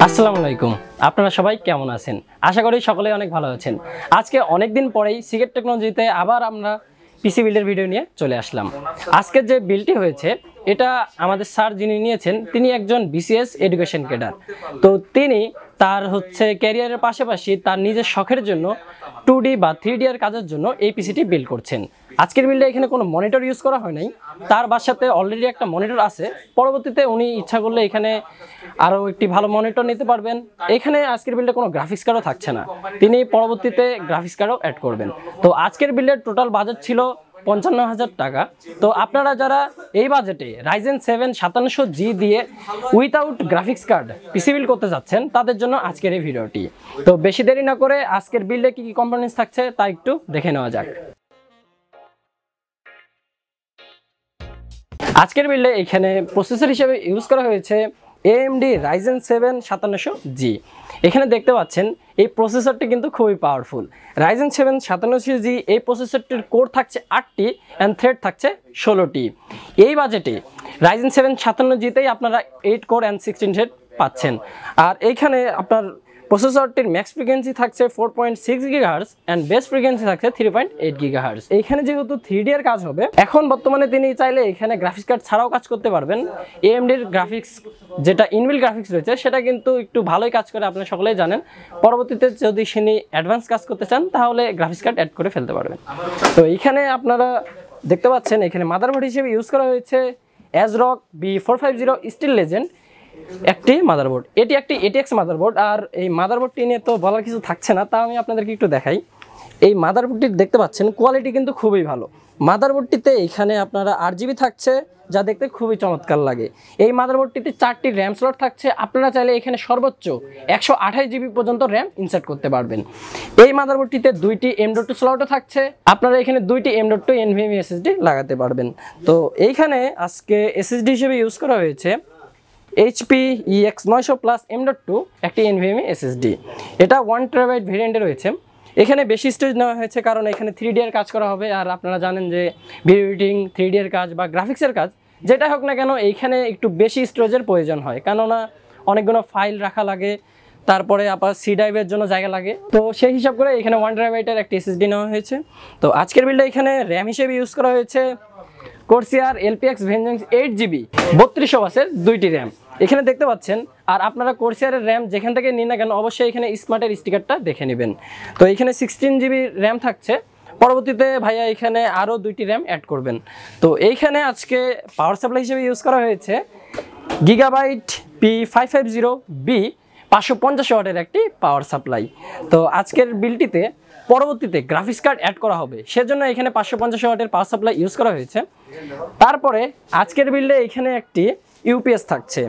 আসসালামু আলাইকুম, আপনারা সবাই কেমন আছেন? আশা করি সকলেই অনেক ভালো আছেন। আজকে অনেক দিন পরেই সিগেট টেকনোলজিতে আবার আমরা পিসি বিল্ডের ভিডিও নিয়ে চলে আসলাম। আজকের যে বিলটি হয়েছে এটা আমাদের স্যার যিনি নিয়েছেন তিনি একজন বিসিএস এডুকেশন ক্যাডার। তো তিনি তার ক্যারিয়ারের পাশাপাশি তার নিজের শখের জন্য 2D বা 3D এর কাজের জন্য এই পিসিটি বিল্ড করছেন। আজকের বিল্ডে এখানে কোনো মনিটর ইউজ করা হয় নাই, তার বাসাতে অলরেডি একটা মনিটর আছে। পরবর্তীতে উনি ইচ্ছা করলে এখানে আরও একটি ভালো মনিটর নিতে পারবেন। এখানে আজকের বিল্ডে কোনো গ্রাফিক্স কার্ডও থাকছে না, তিনি পরবর্তীতে গ্রাফিক্স কার্ডও অ্যাড করবেন। তো আজকের বিল্ডের টোটাল বাজেট ছিল 55,000 টাকা। তো আপনারা যারা এই বাজেটে Ryzen 7 5700G দিয়ে without graphics card PC build করতে যাচ্ছেন তাদের জন্য আজকের এই ভিডিওটি। তো বেশি দেরি না করে আজকের বিল্ডে কি কি কম্পোনেন্টস থাকছে তা একটু দেখে নেওয়া যাক। আজকের বিল্ডে এখানে প্রসেসর হিসেবে ইউজ করা হয়েছে AMD Ryzen 7 5700G। এখানে দেখতে পাচ্ছেন এই প্রসেসরটি কিন্তু খুবই পাওয়ারফুল। Ryzen 7 5700G এই প্রসেসরটির কোর থাকছে 8টি অ্যান্ড থ্রেড থাকছে 16টি। এই বাজেটে Ryzen 7 5700G-তেই আপনারা 8 কোর অ্যান্ড 16 থ্রেড পাচ্ছেন। আর এইখানে আপনার প্রসেসরটির ম্যাক্স ফ্রিকোয়েন্সি থাকছে 4.6 GHz অ্যান্ড বেস ফ্রিকোয়েন্সি থাকছে 3.8 GHz। এইখানে যেহেতু 3D এর কাজ হবে, এখন বর্তমানে তিনি চাইলে এখানে গ্রাফিক্স কার্ড ছাড়াও কাজ করতে পারবেন। AMD-র গ্রাফিক্স যেটা ইনবিল্ট গ্রাফিক্স রয়েছে সেটা কিন্তু একটু ভালোই কাজ করে, আপনারা সকলেই জানেন। পরবর্তীতে যদি তিনি অ্যাডভান্স কাজ করতে চান তাহলে গ্রাফিক্স কার্ড অ্যাড করে ফেলতে পারবেন। তো এইখানে আপনারা দেখতে পাচ্ছেন এখানে মাদারবোর্ড হিসেবে ইউজ করা হয়েছে ASRock B450 স্টিল লেজেন্ড একটি মাদারবোর্ড। এটি একটি ATX মাদারবোর্ড। আর এই মাদারবোর্ডটি নিয়ে তো বলার কিছু থাকছে না, তা আমি আপনাদেরকে একটু দেখাই। এই মাদারবোর্ডটি দেখতে পাচ্ছেন কোয়ালিটি কিন্তু খুবই ভালো। মাদারবোর্ডটিতে এখানে আপনারা 8GB থাকছে, যা দেখতে খুবই চমৎকার লাগে। এই মাদারবোর্ডটিতে 4টি র্যাম স্লট থাকছে। আপনারা চাইলে এখানে সর্বোচ্চ 128GB পর্যন্ত র্যাম ইনসার্ট করতে পারবেন। এই মাদারবোর্ডটিতে 2টি M.2 স্লটও থাকছে। আপনারা এখানে 2টি M.2 NVMe SSD লাগাতে পারবেন। তো এইখানে আজকে SSD হিসেবে ইউজ করা হয়েছে HP EX 900+ M.2 একটি NVMe SSD। এটা 1TB ভেরিয়েন্টে রয়েছে। এখানে বেশি স্টোরেজ নেওয়া হয়েছে কারণ এখানে 3D এর কাজ করা হবে। আর আপনারা জানেন যে ভিডিও এডিটিং, 3D এর কাজ বা গ্রাফিক্সের কাজ যেটা হোক না কেন এইখানে একটু বেশি স্টোরেজের প্রয়োজন হয়, কেননা অনেকগুলো ফাইল রাখা লাগে, তারপরে আবার সি ড্রাইভের জন্য জায়গা লাগে। তো সেই হিসাব করে এখানে 1TB একটি SSD নেওয়া হয়েছে। তো আজকের বিল্ডে এখানে র্যাম হিসেবে ইউজ করা হয়েছে Corsair LPX Vengeance 8GB 3200 বাসের 2টি র্যাম এখানে দেখতে পাচ্ছেন। আর আপনারা Corsair-এর র্যাম যেখান থেকে নিন না কেন অবশ্যই এখানে স্মার্টের স্টিকারটা দেখে নেবেন। তো এখানে 16GB র্যাম থাকছে। পরবর্তীতে ভাইয়া এখানে আরও 2টি র্যাম অ্যাড করবেন। তো এইখানে আজকে পাওয়ার সাপ্লাই হিসেবে ইউজ করা হয়েছে Gigabyte P550B 550 ওয়াটের একটি পাওয়ার সাপ্লাই। তো আজকের বিলটিতে পরবর্তীতে গ্রাফিক্স কার্ড অ্যাড করা হবে, সেজন্য এখানে 550 ওয়াটের পাওয়ার সাপ্লাই ইউজ করা হয়েছে। তারপরে আজকের বিল্ডে এখানে একটি ইউপিএস থাকছে।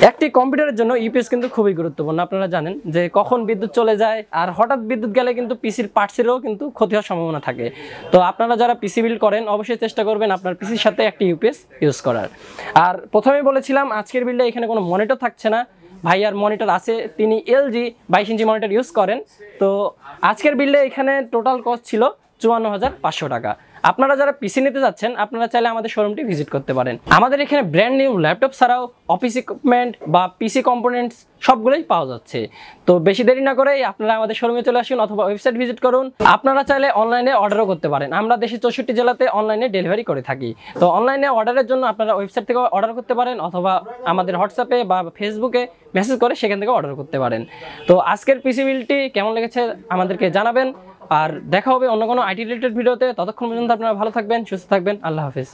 একটি কম্পিউটারের জন্য ইউপিএস কিন্তু খুবই গুরুত্বপূর্ণ। আপনারা জানেন যে কখন বিদ্যুৎ চলে যায়, আর হঠাৎ বিদ্যুৎ গেলে কিন্তু পিসির পার্টসেরও কিন্তু ক্ষতি হওয়ার সম্ভাবনা থাকে। তো আপনারা যারা পিসি বিল্ড করেন অবশ্যই চেষ্টা করবেন আপনার পিসির সাথে একটি ইউপিএস ইউজ করার। আর প্রথমেই বলেছিলাম আজকের বিল্ডে এখানে কোনো মনিটর থাকছে না। ভাইয়ার মনিটর আছে, তিনি LG 22 ইঞ্চি মনিটর ইউজ করেন। তো আজকের বিল্ডে এখানে টোটাল কস্ট ছিল 54,500 টাকা। আপনারা যারা পিসি নিতে যাচ্ছেন আপনারা চাইলে আমাদের শোরুমটি ভিজিট করতে পারেন। আমাদের এখানে ব্র্যান্ড নিউ ল্যাপটপ ছাড়াও অফিস ইকুইপমেন্ট বা পিসি কম্পোনেন্টস সবগুলোই পাওয়া যাচ্ছে। তো বেশি দেরি না করে আপনারা আমাদের শোরুমে চলে আসুন অথবা ওয়েবসাইট ভিজিট করুন। আপনারা চাইলে অনলাইনে অর্ডারও করতে পারেন। আমরা দেশের 64 জেলাতে অনলাইনে ডেলিভারি করে থাকি। তো অনলাইনে অর্ডারের জন্য আপনারা ওয়েবসাইট থেকে অর্ডার করতে পারেন অথবা আমাদের হোয়াটসঅ্যাপে বা ফেসবুকে মেসেজ করে সেখান থেকে অর্ডার করতে পারেন। তো আজকের পিসি বিলটি কেমন লেগেছে আমাদেরকে জানাবেন। আর দেখা হবে অন্য কোনো আইটি রিলেটেড ভিডিওতে। ততক্ষণ পর্যন্ত আপনারা ভালো থাকবেন, সুস্থ থাকবেন। আল্লাহ হাফেজ।